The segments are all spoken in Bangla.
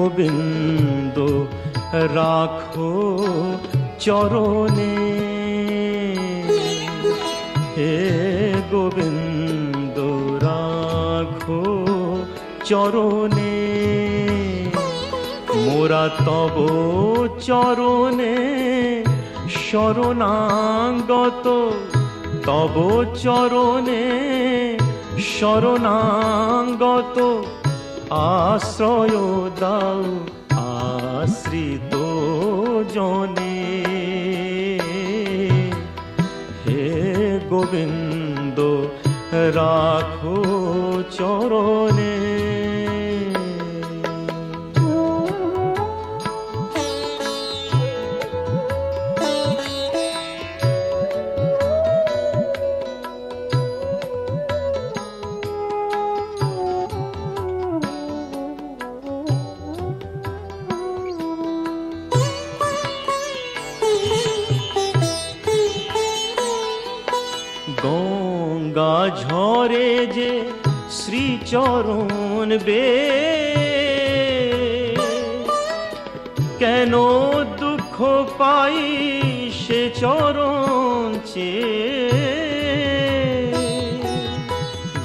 গোবিন্দ রাখো চরণে, হে গোবিন্দ রাখো চরণে, মোরা তব চরণে শরণাগত, তব চরণে শরণাগত, আশ্রয় দাও আশ্রিত জনে, হে গোবিন্দ রাখো চরণে। গঙ্গা ঝরে যে শ্রীচরণ বে, কেন দুঃখ পাই সে চরণ চেয়ে,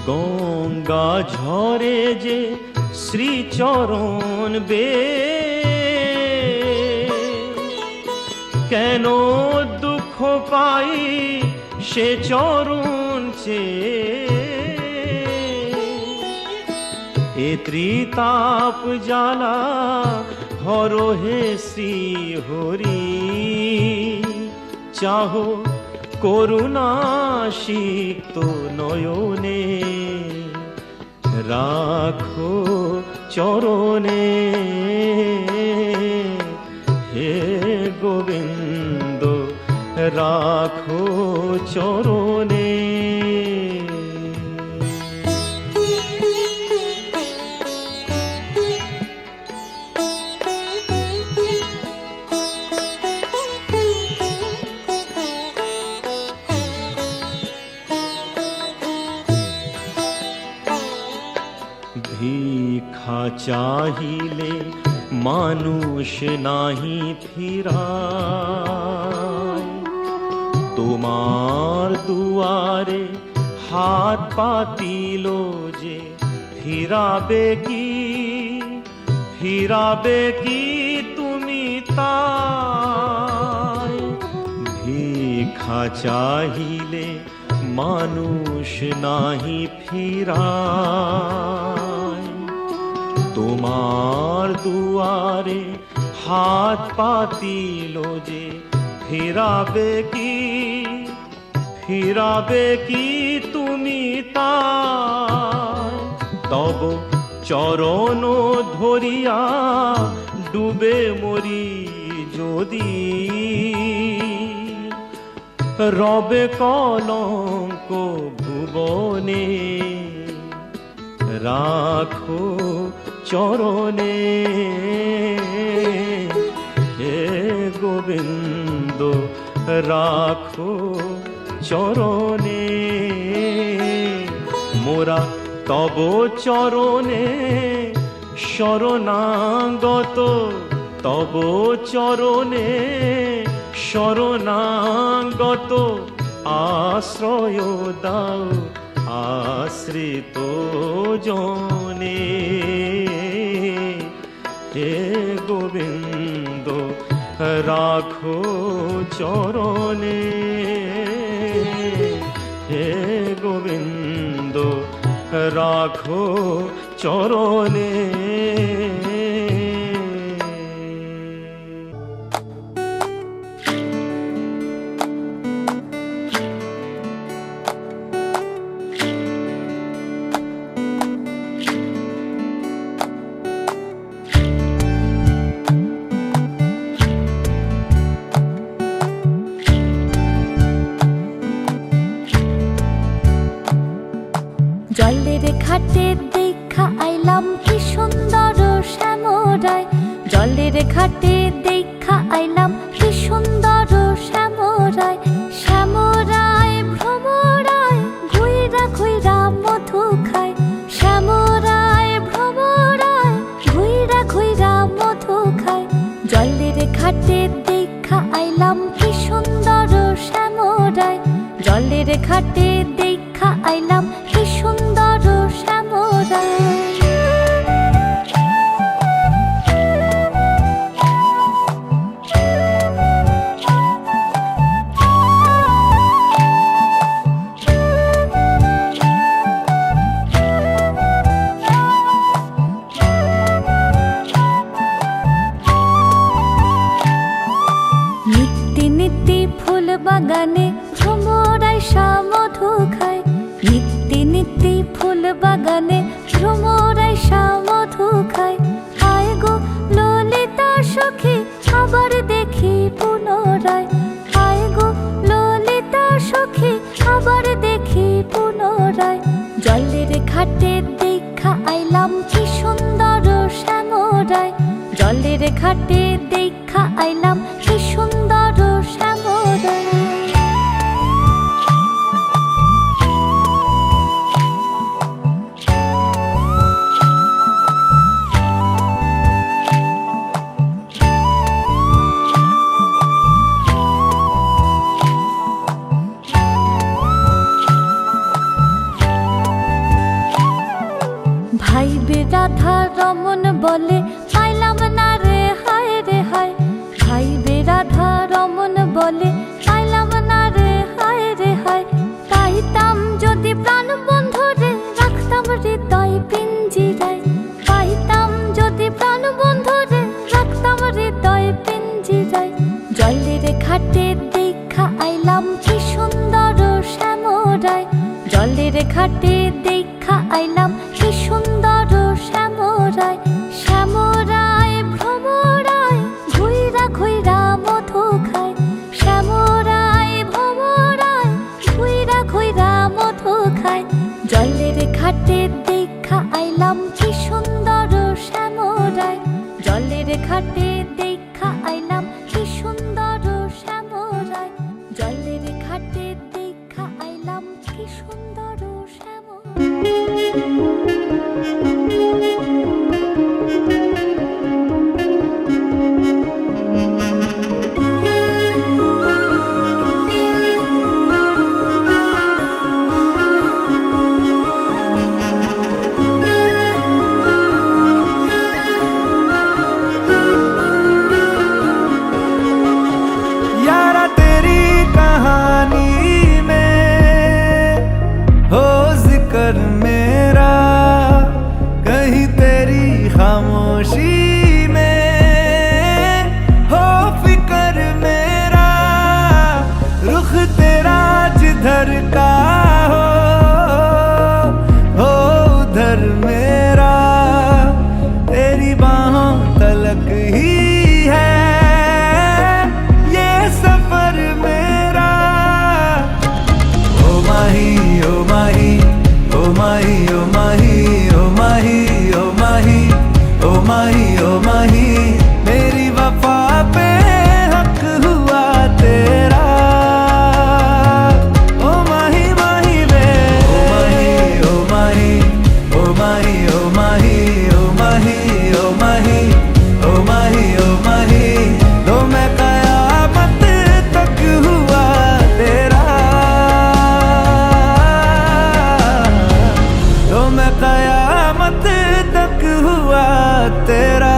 গঙ্গা ঝরে যে শ্রীচরণ বে, কেন দুঃখ পাই সে চরণ চেয়ে, এ ত্রিতাপ জ্বালা হর হে শ্রী হরি, চাহো করুণা সিক্ত নয়নে, রাখো চরণে, হে গোবিন্দ রাখো চরণে। ভিক্ষা চাহিলে মানুষ নাহি ফিরায়, তোমার দুয়ারে হাত পাতিল যে ফিরাবে কি, ফিরাবে কি তুমি তাই, ভিক্ষা চাহিলে মানুষ নাহি ফিরায়, তোমার দুয়ারে হাত পাতিল যে ফিরাবে কি, ফিরাবে কি তুমি তাই, তব চরণ ধরিয়া ডুবে মরি যদি, রবে কলঙ্ক ভুবনে, রাখো চরণে, হে গোবিন্দ রাখো চরণে, মোরা তব চরণে শরণাগত, তব চরণে শরণাগত, আশ্রয় দাও আশ্রিত জনে, হে গোবিন্দ রাখো চরণে, হে গোবিন্দ রাখো চরণে। জলের ঘাটে দেখা আইলাম কি সুন্দর শ্যামরায়, জলের ঘাটে দেখা আইলাম কি সুন্দর শ্যামরায়, শ্যামরায় ভ্রমরায় ঘুইরা ঘুইরা মধু খায়, শ্যামরায় ভ্রমরায় ঘুইরা ঘুইরা জলের ঘাটে দেখা আইলাম কি সুন্দর শ্যামরায়। নিত্যি নিত্যি ফুল বাগানে ভ্রমরায় মধু খায়। নিত্যি নিত্যি ফুল বাগানে ভ্রমরায় মধু খায়। আয় গো ললিতা সখী আবার দেখি পুনরায়। আয় গো ললিতা সখী আবার দেখি পুনরায়। জলের ঘাটে দেখা আইলাম কি সুন্দর শ্যামরায়। জলের ঘাটে দেখা আইলাম কি সুন্দর শ্যামরায়। ভাই বে রাধা রমন বলে পাইলাম না রে হায় রে হায়। ভাই বে রাধা রমন বলে পাইলাম না রে হায় রে হায়। পাইতাম যদি প্রাণ বন্ধু রে রাখতাম হৃদয় পিঞ্জিরায়। পাইতাম যদি প্রাণ বন্ধু রে রাখতাম হৃদয় পিঞ্জিরায়। জলের ঘাটে দেখা আইলাম কি সুন্দর শ্যামরায়। জলের ঘাটে দেখা আইলাম কি সুন্দর শ্যামরায়। শ্যামরায় ভ্রমরায় ঘুইরা ঘুইরা মধু খায়। শ্যামরায় ভ্রমরায় ঘুইরা ঘুইরা মধু খায়। জলের ঘাটে দেখা আইলাম কি সুন্দর শ্যামরায়। জলের ঘাটে দেখা আইলাম কি সুন্দর শ্যামরায়। জলের ঘাটে দেখা আইলাম কি সুন্দর यारा तेरी कहानी में हो जिक्र मेरा, कहीं तेरी खामोशी में हो फिक्र मेरा। रुख तेरा जिधर का हो उधर मेरा। तेरी बाहों तलक ही है ये सफर मेरा। ओ माही ओ माही ओ माही ओ माही ओ माही ओ माही ओ माही ओ माही। मेरी वफा पे हक हुआ तेरा। ओ माही माही वे ओ माही ओ माही ओ माही ओ माही ओ माही ओ माही ओ माही ओ माही। तो मैं कयामत तक हुआ तेरा। तो मैं कयामत तक हुआ तेरा।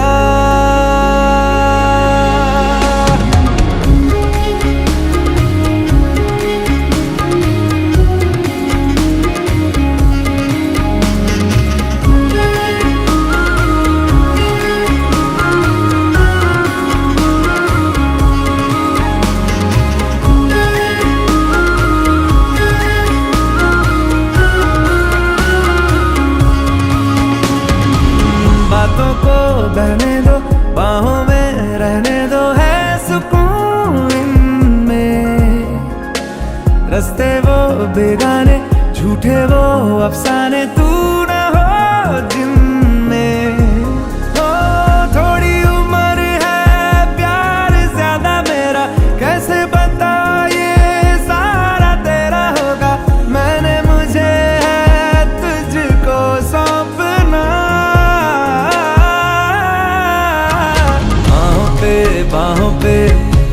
बातों को बहने दो, बाहों में रहने दो, है सुकून इनमें। रस्ते वो बेगाने, झूठे वो अफसाने, तू न हो जिनमें। ओ थोड़ी उम्र है, प्यार ज्यादा मेरा, कैसे बता ये सारा तेरा होगा। मैंने मुझे है तुझको सौंपना। बाहों पे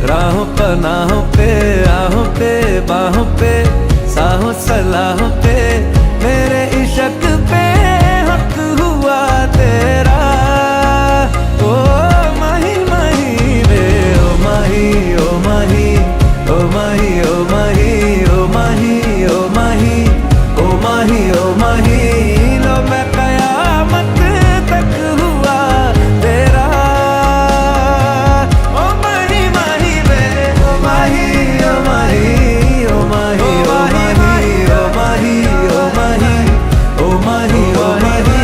राहों पनाहों पे, आहों पे बाहों पे, सलाह पे मेरे इश्क पे हक हुआ तेरा। ओ माही माही वे ओ माही ओ माही ओ माही ओ माही ओ माही ओ माही ओ माही ओ माही लो मैं कयामत तक हुआ तेरा। ओ माही माही वे ओ माही ओ माही ओ माही ओ माही ओ माही ओ माही ओ माही ओ माही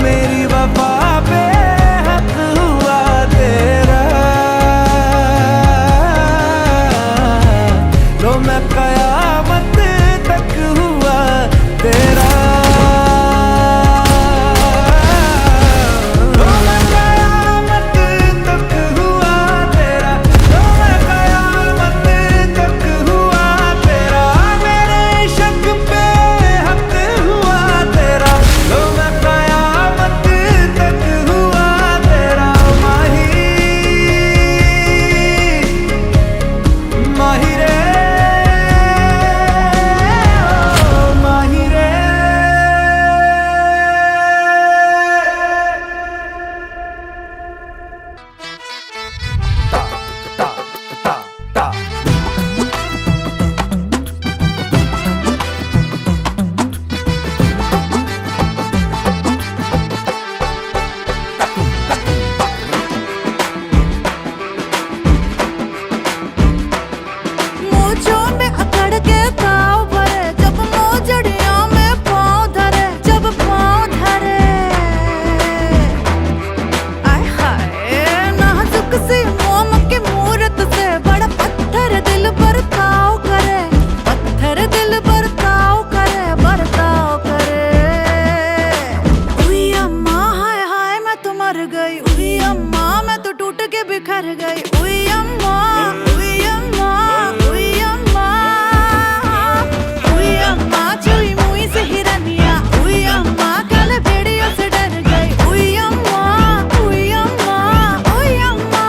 मेरी वफा पे हक हुआ तेरा। लो मैं कयामत तक हुआ तेरा। लो मैं कयामत तक हुआ तेरा। लो मैं कयामत तक हुआ तेरा। मेरे इश्क पे हक हुआ तेरा। लो मैं कयामत तक हुआ तेरा। माही माही रे ओ माही रे। ता ता ता ता मोजों में अकड़ के ताव भरे जब मोजड़ियों में पाँव धरे जब पाँव धरे। आय हाय नाजुक सी मोम की मूरत से बड़ा पत्थर दिल बर्ताव करे। पत्थर दिल बर्ताव करे बर्ताव करे। उई अम्मा हाय हाय मैं तो मर गई। उई अम्मा मैं तो टूट के बिखर गई। उई अम्मा उई अम्मा उई अम्मा उई अम्मा चुई मुई से हिरनिया। उई अम्मा काले भेड़ियों से डर गई। उई अम्मा उई अम्मा उई अम्मा।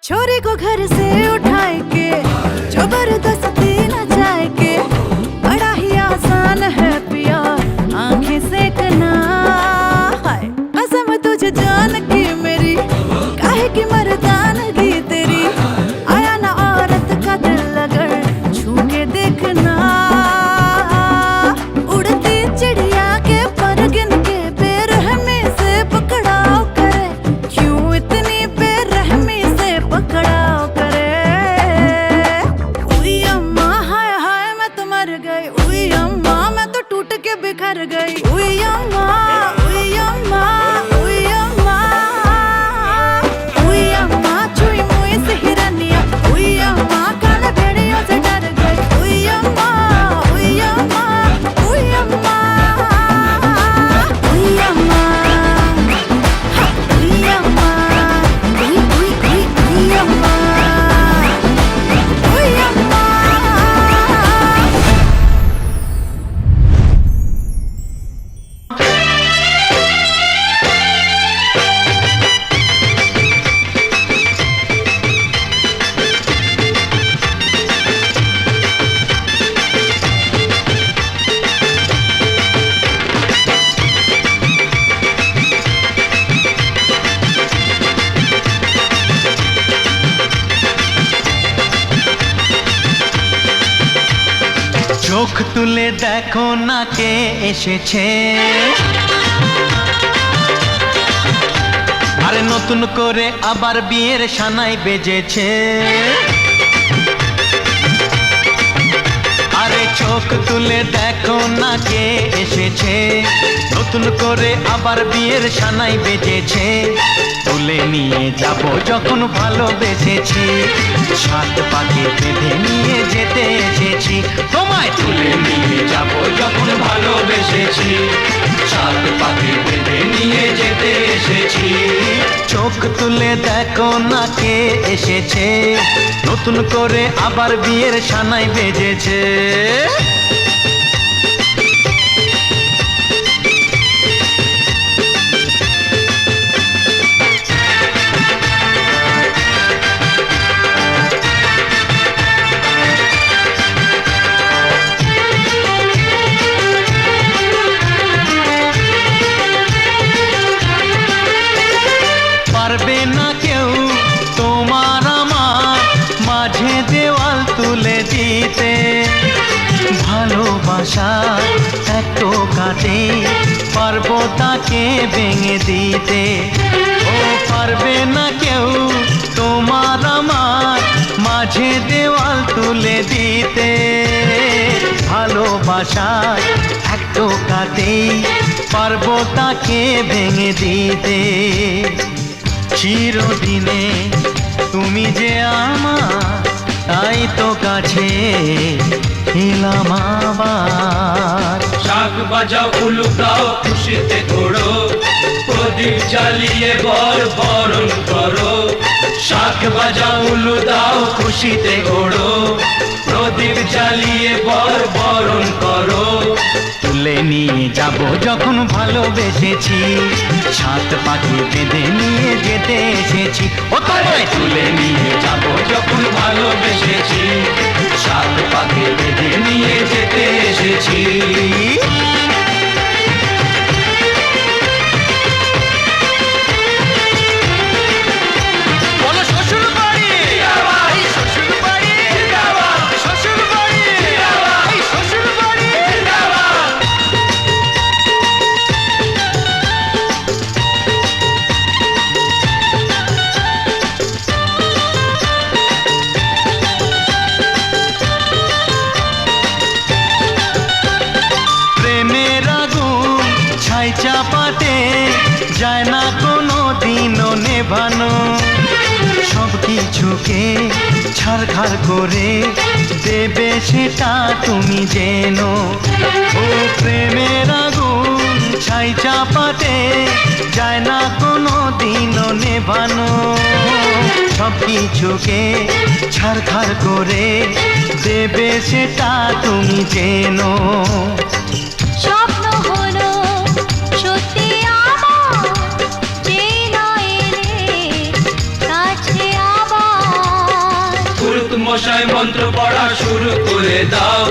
छोरी को घर से उठाए के जबरदस्ती न जाए के बड़ा ही आसान है पिया आंखें सेकना। हाय कसम तुझे जान की मेरी काहे की मर्दानगी तेरी। आया ना औरत का दिल अगर छू के देखना। उड़ती चिड़िया के पर गिन के बेरहमी से पकड़ाव करे। क्यों इतनी बेरहमी से पकड़ाव करे। उई अम्मा हाय हाय मैं तो मर गई। उई अम्मा मैं तो टूट के बिखर गई। उई अम्मा उई अम्मा उई अम्मा उई अम्मा चुई मुई से हिरनिया। उई अम्मा काले भेड़ियों से डर गई। उई अम्मा उई अम्मा उई अम्मा उई अम्मा हा, उई अम्मा उई उई उई उई अम्मा उई अम्मा। চোখ তুলে দেখো না কে এসেছে, আরে নতুন করে আবার বিয়ের সানাই বেজেছে। আরে চোখ তুলে দেখো না কে এসেছে, নতুন করে আবার বিয়ের সানাই বেজেছে। তুলে নিয়ে যাব যখন ভালোবেসেছি, সাত পাকে বেঁধে নিয়ে যেতে এসেছি। তোমায় তুলে নিয়ে যাব যখন ভালোবেসেছি, সাত পাকে বেঁধে নিয়ে যেতে এসেছি। চোখ তুলে দেখো না কে এসেছে, নতুন করে আবার বিয়ের সানাই বেজেছে। পারবে না কেউ তোমার আমার মাঝে দেওয়াল তুলে দিতে, ভালোবাসা এত কাটে পারবো তাকে ভেঙে দিতে। ও পারবে না কেউ তোমার আমার মাঝে দেওয়াল তুলে দিতে, ভালোবাসা এত কাটে পারবো তাকে ভেঙে দিতে। চিরদিনে তুমি যে আমার, তাই তো কাছে এলাম আবার। শাক বাজাও উলুকাও খুশিতে ঘোড়ো, প্রদীপ জ্বালিয়ে বরণ করো। শাক বাজাও উলু দাও খুশিতে ঘোড়ো, প্রদীপ জ্বালিয়ে বরণ করো। তুলে নিয়ে যাব যখন ভালোবেসেছি, সাত পাখি বেঁধে নিয়ে যেতে এসেছি। ও তোমায় তুলে নিয়ে যাব যখন ভালোবেসেছি, সাত পাকে বেঁধে নিয়ে যেতে এসেছি। বলো শ্বশুর বাড়ি, এই শ্বশুর বাড়ি, শ্বশুর বাড়ি, এই শ্বশুর বাড়ি। প্রেমের আগুন ছাই চাপাতে যায় না কোনো দিনও নেভানো, সব কিছুকে ছারখার করে দেবে সেটা তুমি জেনো। ও প্রেমের আগুন ছাই চাপাতে যায় না কোনো দিনও নেভানো, সব কিছুকে ছারখার করে দেবে সেটা তুমি জেনো। স্বপ্ন হলো সত্যি আমার, যে নয় এলে কাছে আবার। পুরুত মশাই মন্ত্র পড়া শুরু করে দাও,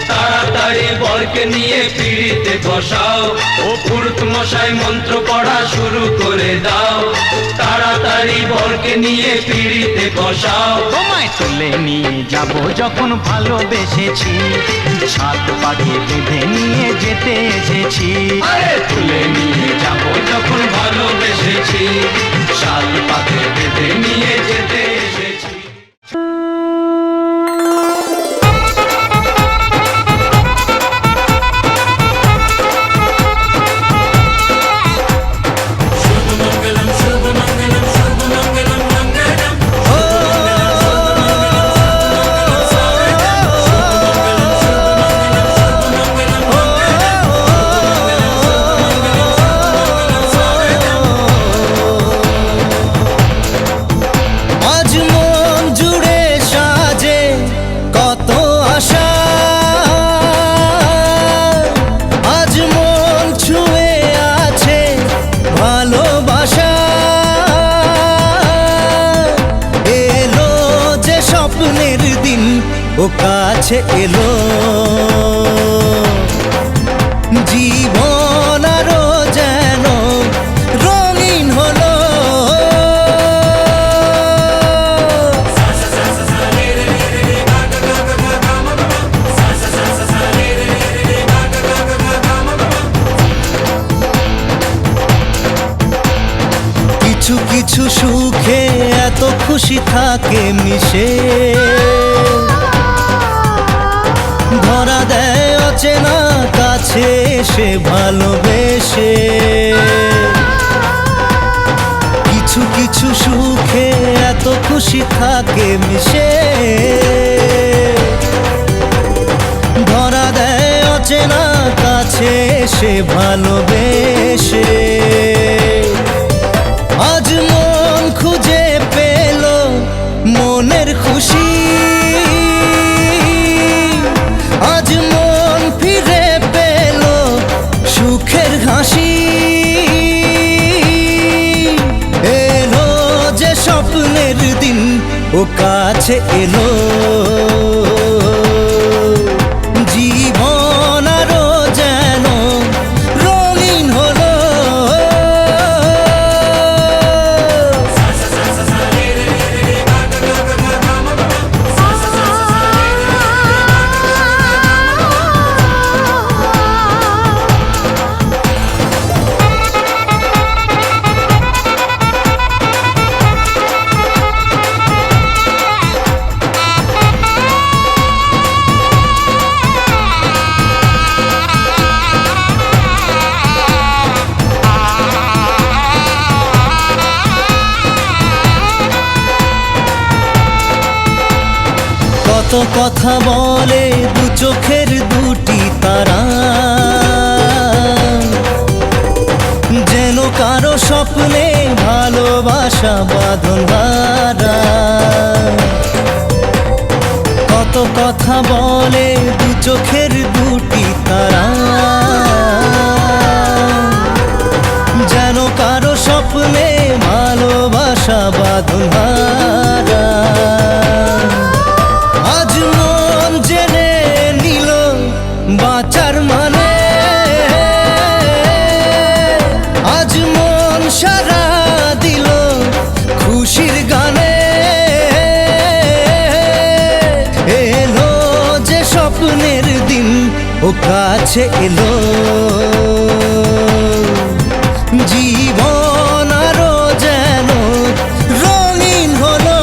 তাড়াতাড়ি বরকে নিয়ে পিড়িতে বসাও। ও পুরুত মশাই মন্ত্র পড়া শুরু করে দাও, তাড়াতাড়ি বরকে নিয়ে পিড়িতে বসাও। তোমায় তুলে নিয়ে যাব যখন ভালোবেসেছি, সাত পাকে বেঁধে নিয়ে যেতে এসেছি। আরে তুলে নিয়ে যাব যখন ভালোবেসেছি, সাত পাকে বেঁধে নিয়ে যেতে এসেছি। ও কাছে এলো, জীবন আরো যেন রঙিন হলো। কিছু কিছু সুখে এত খুশি থাকে মিশে, ধরা দেয় অচেনা কাছে এসে ভালোবেসে, কিছু কিছু সুখে এত খুশি থাকে মিশে। ধরা দেয় অচেনা কাছে এসে ভালোবেসে, আজ মন খুঁজে পেল মনের খুশি, আজ মন ফিরে পেল সুখের হাসি। এলো যে স্বপ্নের দিন ও কাছে এলো, জীবন আরো যেন রঙিন হলো। কত কথা বলে দু চোখের দুটি তারা, যেন কারো স্বপ্নে ভালোবাসা বাঁধন হারা। কত কথা বলে দু চোখের দুটি তারা, যেন কারো স্বপ্নে ভালোবাসা বাঁধন হারা। আজ মন জেনে নিল বাঁচার মানে, আজ মন সারা দিল খুশির গানে। এলো যে স্বপ্নের দিন ও কাছে এলো, জীবন আরো যেন রঙিন হলো।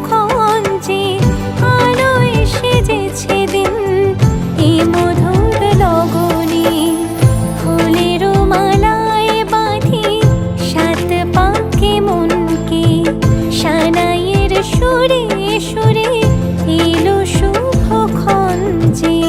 খঞ্জে আলোয় সেজেছে দিন এ মধুর লগনে ফুলের মালায় বাঁধি সাত পাকে মনকে সানাইয়ের সুরে সুরে এলো শুভ খঞ্জে।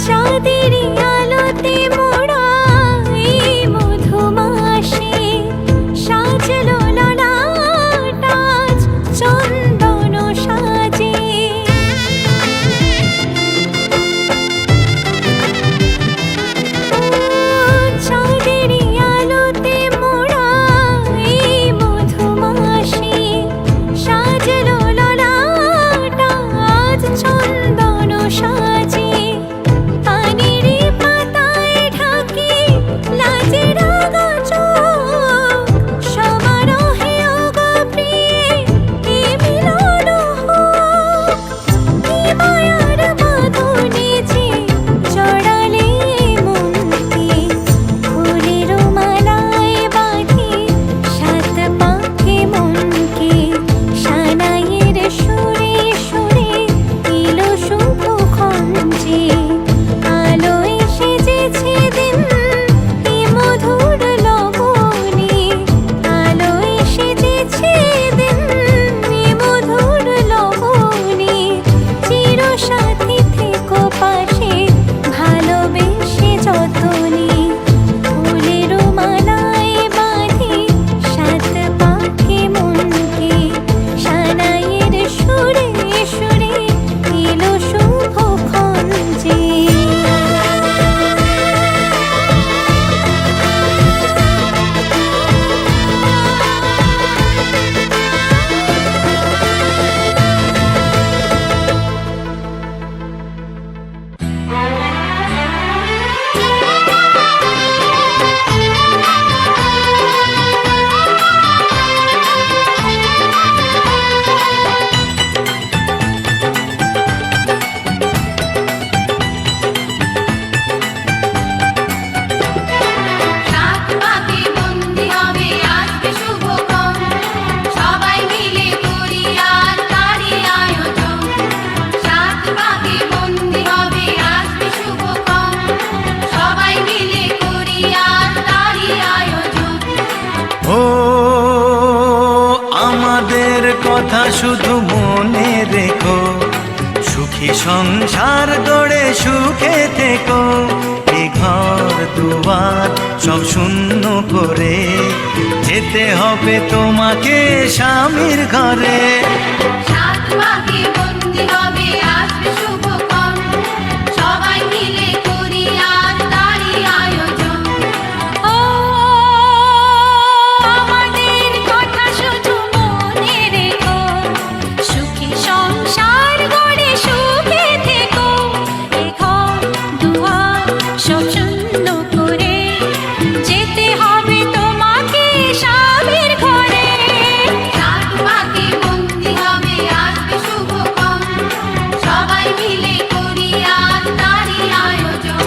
চাঁদের আলোতে মোড়া এই মধুমাসে সাজলো ললাট আজ চন্দন সাজে। চাঁদের আলোতে মোড়া এই মধুমাসে সাজলো ললাট আজ চন্দন সাজে। পানির পাতায় ঢাকি লাজের চোখ সমারোহে ওগো প্রিয়ে এ মিলন হোক। কি মায়ার বাঁধনে যে জড়ালে মনকে ফুলের মালায় বাঁধি সাত পাকে মনকে সানাইয়ের সুরে সুরে এলো শুভ খঞ্জে আলোয় সেজেছে দিন এ মধুর লগনে আলোয় সেজেছে দিন এ মধুর লগনে চির সাথী থেকো পাশে ভালোবেসে যতনে ফুলের মালায় বাঁধি সাত পাকে মনকে সানাইয়ের সুরে সুরে এলো শুভ খঞ্জে। সাত পাকে বন্দি হবে আসবে শুভক্ষণ সবাই মিলে করি আজ তারই আয়োজন। সাত পাকে বন্দি হবে আসবে শুভক্ষণ সবাই মিলে করি আজ তারই আয়োজন। ও আমাদের কথা শুধু মনে রেখো, সুখী সংসার গড়ে সুখে থেকো। এ ঘর দুয়ার সব শূন্য করে যেতে হবে তোমাকে স্বামীর ঘরে। সাত পাকে বন্দি হবে আসবে শুভক্ষণ সবাই মিলে করি আজ তারই আয়োজন। ও আমাদের কথা শুধু মনে রেখো, সুখী সংসার গড়ে সুখে থেকো। এ ঘর দুয়ার সব শূন্য করে যেতে হবে তোমাকে স্বামীর ঘরে। সাত পাকে বন্দি হবে আসবে শুভক্ষণ সবাই মিলে করি আজ তারই আয়োজন।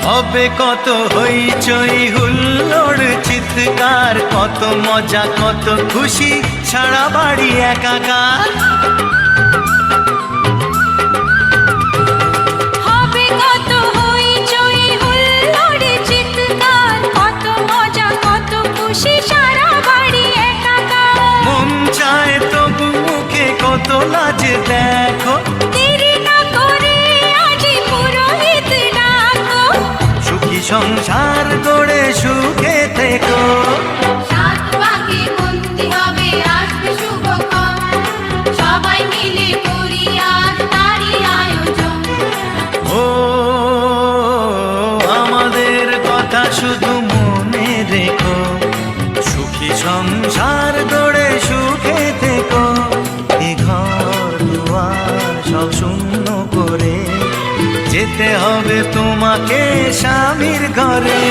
হবে কত হইচই হুল্লোড় চিৎকার, কত মজা কত খুশি সারা বাড়ি একাকার। হবে কত হইচই হুল্লোড় চিৎকার, কত মজা কত খুশি সারা বাড়ি একাকার। মন চায় তবু মুখে স্বামীর ঘরে।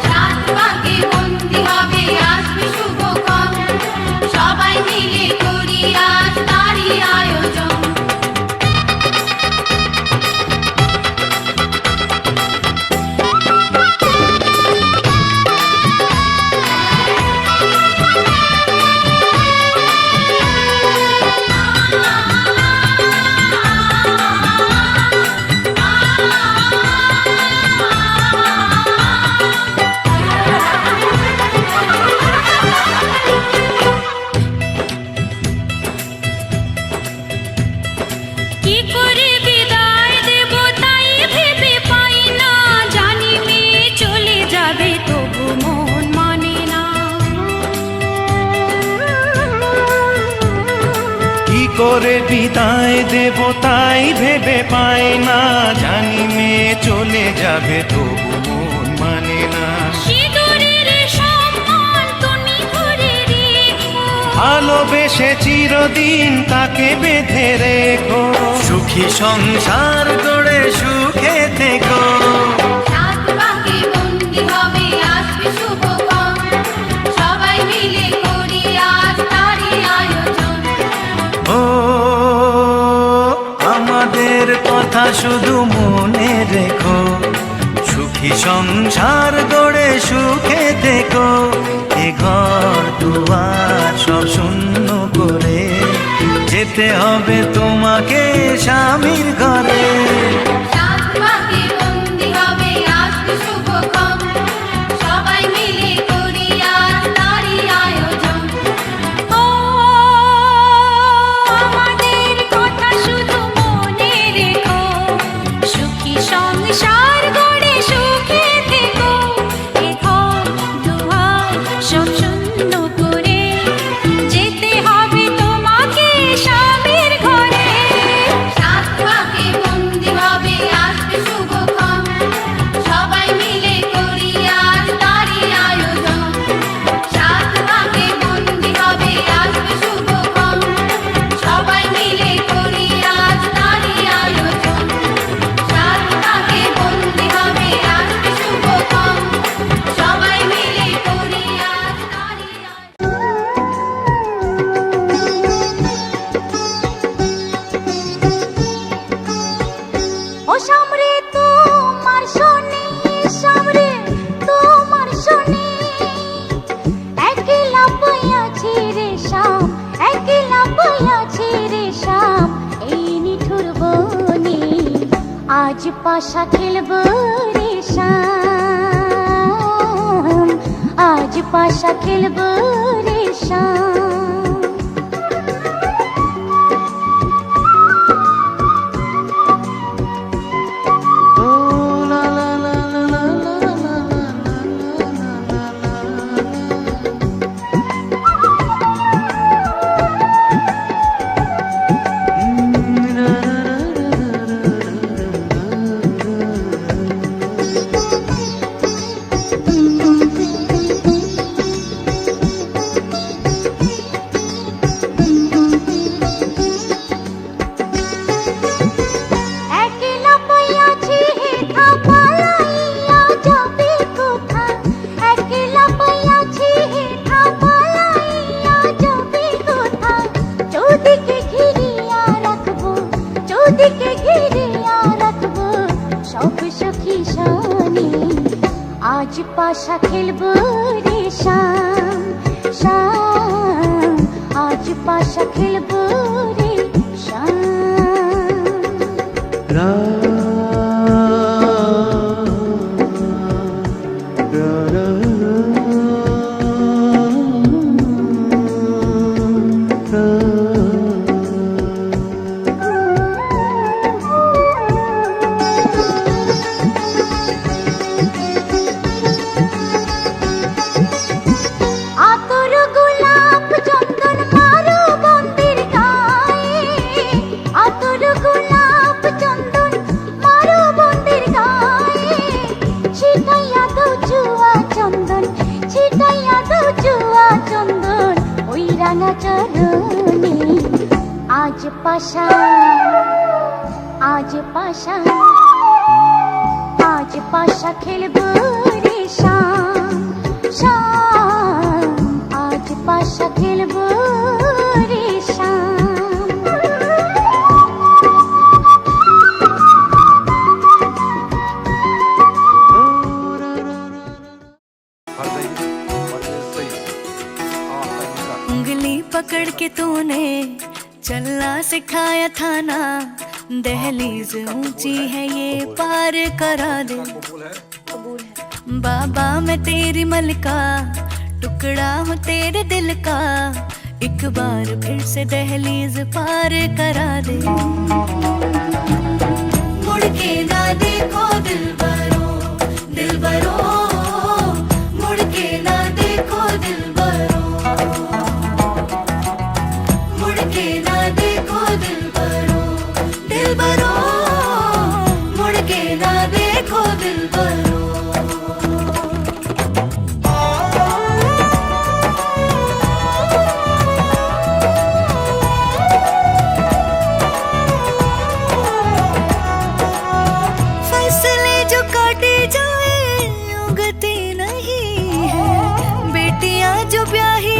সাত ভাগে বন্দি হবে আসবে শুভক্ষণ, সবাই মিলে করি আজ তারই আয়োজন। কি করে বিদায় দেব তাই ভেবে পাই না, জানি মেয়ে চলে যাবে তবু মন মানে না। কি করে বিদায় দেব তাই ভেবে পাই না, জানি মেয়ে চলে যাবে তবু মন মানে না। সিঁদুরের সম্মান তুমি ধরে রেখো, ভালোবেসে চিরদিন তাকে বেঁধে রেখো, সুখী সংসার গড়ে সুখে থেকো। সাত ভাগে বন্দি হবে আসবে শুভক্ষণ, সবাই মিলে করি আজ তারই আয়োজন। ও আমাদের কথা শুধু মনে রেখো, সুখী সংসার গড়ে সুখে থেকো। এ ঘর দুয়ার সব শূন্য করে যেতে হবে তোমাকে স্বামীর ঘরে। সাত ভাগে বন্দি হবে আসবে শুভক্ষণ, সবাই মিলে করি আজ তারই আয়োজন। ও আমাদের কথা শুধু মনে রেখো, সুখী সংসার গড়ে সুখে থেকো। এ ঘর দুয়ার সব শূন্য করে যেতে হবে তোমাকে স্বামীর ঘরে। সাত ভাগে বন্দি হবে আসবে শুভক্ষণ, সবাই মিলে করি আজ তারই আয়োজন। সাত ভাগে বন্দি হবে আসবে শুভক্ষণ, সবাই মিলে করি আজ তারই আয়োজন। সাত ভাগে বন্দি হবে আসবে শুভক্ষণ, সবাই মিলে করি আজ তারই ও সামরে তোমার শনি, সামরে তোমার শনি, একলা পাইয়াছি রে শাম, একলা পাইয়াছি রে শাম, এই নিঠুর বনে আজ পাশা খেলব রে শাম, আজ পাশা খেলব রে শাম। ও লা লা লা লা লা লা একলা পাইয়াছি হেথা পালাইয়া যাবে কোথা, একলা পাইয়াছি হেথা পালাইয়া যাবে কোথা, চৌদিকে ঘিরিয়া রাখবো, চৌদিকে ঘিরিয়া রাখবো সব সখী শানি, আজ পাশা খেলবো রে শাম, শাম, আজ পাশা খেলবো রে শাম। রা রা রা আতর গোলাপ চন্দন মারো বন্দির গায়ে, আতর গোলাপ চন্দন মারো বন্দির গায়ে, ছিটাইয়া দাও জুয়া চন্দন, ছিটাইয়া দাও জুয়া চন্দন ওই রাঙা চরণে, আজ পাশা, আজ পাশা, আজ आज पाशा खेलबो रे शाम शाम, आज पाशा खेलबो रे शाम। उंगली पकड़ के तूने चलना सिखाया था ना, दहलीज ऊंची है ये पार करा दे। बाबा मैं तेरी मलका, टुकड़ा हूँ तेरे दिल का, एक बार फिर से दहलीज पार करा दे। मुड़ के ना देखो दिलबरो दिलबरो, मुड़ के ना देखो दिलबरो, मुड़ के ना देखो दिलबरो दिलबरो, मुड़ के ना देखो दिलबरो। फैसले जो काटे जाए उगती नहीं है, बेटियां जो ब्याही